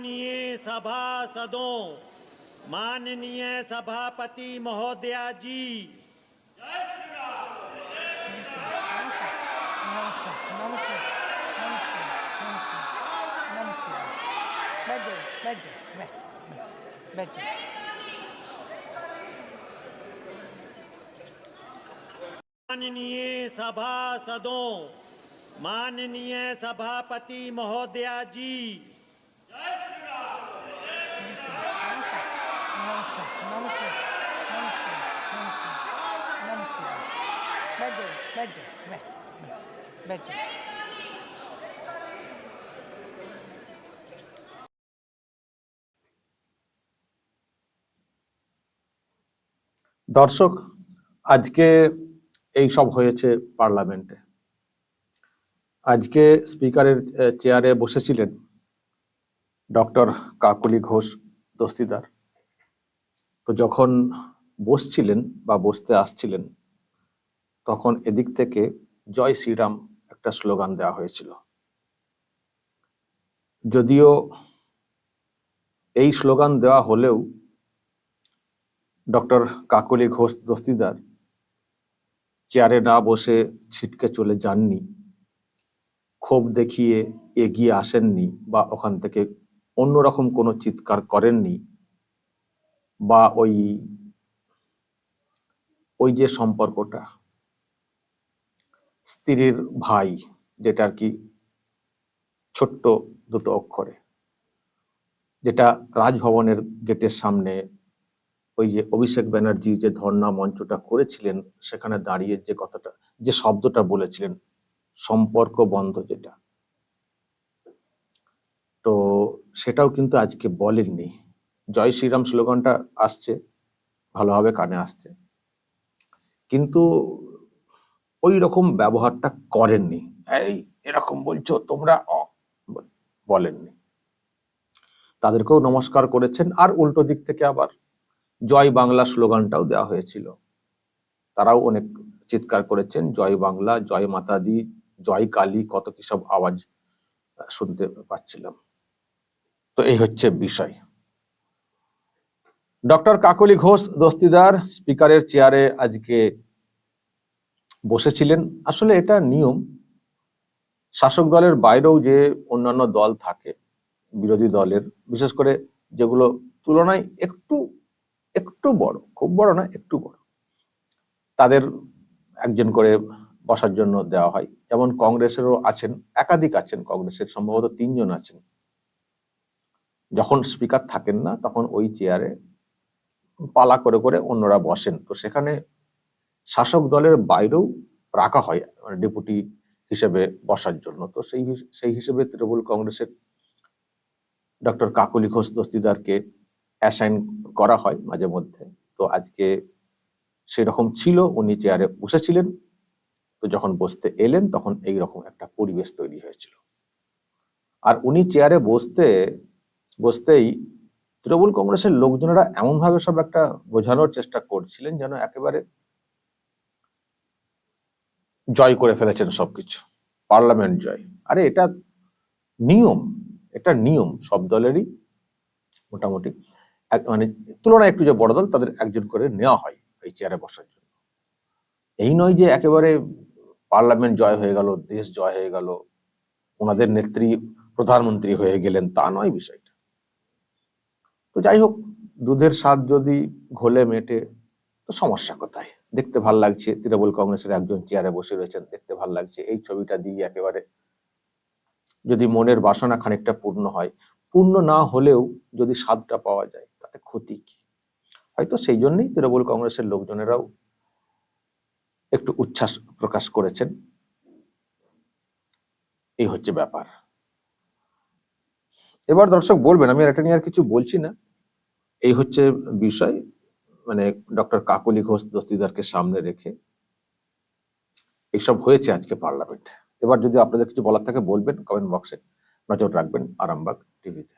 माननीय सभासदों, माननीय सभापति महोदया जी, माननीय सभासदों, माननीय सभापति महोदया जी, দর্শক, আজকে এই সব হয়েছে পার্লামেন্টে। আজকে স্পিকারের চেয়ারে বসেছিলেন ডক্টর কাকলি ঘোষ দস্তিদার। তো যখন বসছিলেন বা বসতে আসছিলেন, তখন এদিক থেকে জয় শ্রীরাম একটা স্লোগান দেওয়া হয়েছিল। যদিও এই স্লোগান দেওয়া হলেও ডক্টর কাকলি ঘোষ দস্তিদার চেয়ারে না বসে ছিটকে চলে যাননি, ক্ষোভ দেখিয়ে এগিয়ে আসেননি, বা ওখান থেকে অন্যরকম কোনো চিৎকার করেননি, বা ওই যে সম্পর্কটা স্ত্রীর ভাই, যেটা আর কি ছোট্ট দুটো অক্ষরে, যেটা রাজভবনের গেটের সামনে ওই যে অভিষেক ব্যানার্জি যে ধর্ণা মঞ্চটা করেছিলেন, সেখানে দাঁড়িয়ে যে কথাটা, যে শব্দটা বলেছিলেন, সম্পর্ক বন্ধ, যেটা, তো সেটাও কিন্তু আজকে বলেননি। জয় শ্রীরাম স্লোগানটা আসছে, ভালোভাবে কানে আসছে, কিন্তু ওই রকম ব্যবহারটা করেননি। এই এরকম বলছো তোমরা, বলেননি। তাদেরকেও নমস্কার করেছেন, আর উল্টো দিক থেকে আবার জয় বাংলা স্লোগানটাও দেওয়া হয়েছিল। তারাও অনেক চিৎকার করেছেন, জয় বাংলা, জয় মাতা দি, জয় কালী, কত কি সব আওয়াজ শুনতে পাচ্ছিলাম। তো এই হচ্ছে বিষয়। ডক্টর কাকলি ঘোষ দস্তিদার স্পিকারের চেয়ারে আজকে বসেছিলেন। আসলে এটা নিয়ম। শাসক দলের বাইরেও যে অন্যান্য দল থাকে, বিরোধী দলের, বিশেষ করে যেগুলো তুলনায় একটু একটু বড়, খুব বড় না, একটু বড়, তাদের একজন করে বসার জন্য দেওয়া হয়। যেমন কংগ্রেসেরও আছেন, একাধিক আছেন, কংগ্রেসের সম্ভবত 3 জন আছেন। যখন স্পিকার থাকেন না, তখন ওই চেয়ারে পালা করে করে অন্যরা বসেন। তো সেখানে শাসক দলের বাইরেও রাখা হয় ডেপুটি হিসেবে বসার জন্য। তো সেই হিসেবে তৃণমূল কংগ্রেসের ডক্টর কাকলি ঘোষ দস্তিদারকে অ্যাসাইন করা হয় মাঝে মধ্যে। তো আজকে সেরকম ছিল, উনি চেয়ারে বসেছিলেন। তো যখন বসতে এলেন, তখন এইরকম একটা পরিবেশ তৈরি হয়েছিল। আর উনি চেয়ারে বসতেই তৃণমূল কংগ্রেসের লোকজনেরা এমন ভাবে সব একটা বোঝানোর চেষ্টা করছিলেন, যেন একেবারে জয় করে ফেলেছেন সবকিছু, পার্লামেন্ট জয়। আরে এটা নিয়ম, এটা নিয়ম সব দলেরই মোটামুটি, মানে তুলনায় একটু যে বড় দল, তাদের একজন করে নেওয়া হয় এই চেয়ারে বসার জন্য। এই নয় যে একেবারে পার্লামেন্ট জয় হয়ে গেল, দেশ জয় হয়ে গেল, ওনাদের নেত্রী প্রধানমন্ত্রী হয়ে গেলেন, তা নয় বিষয়টা। তো যাই হোক, দুধের স্বাদ যদি ঘোলে মেটে, তো সমস্যা কোথায়? দেখতে ভাল লাগছে, তৃণমূল কংগ্রেসের একজন চেয়ারে বসে রয়েছেন, দেখতে ভাল লাগছে। এই ছবিটা দিয়ে একেবারে যদি মনের বাসনা খানিকটা পূর্ণ হয়, পূর্ণ না হলেও যদি স্বাদটা পাওয়া যায়, তাতে ক্ষতি কি? হয়তো সেই জন্যই তৃণমূল কংগ্রেসের লোকজনেরাও একটু উচ্ছ্বাস প্রকাশ করেছেন। এই হচ্ছে ব্যাপার। এবার দর্শক বলবেন, আমি এটা নিয়ে আর কিছু বলছি না, এই হচ্ছে বিষয়। মানে ডক্টর কাকলি ঘোষ দস্তিদারকে সামনে রেখে এইসব হয়েছে আজকে পার্লামেন্ট। এবার যদি আপনাদের কিছু বলার থাকে বলবেন, কমেন্ট বক্সে। নজর রাখবেন আরামবাগ টিভিতে।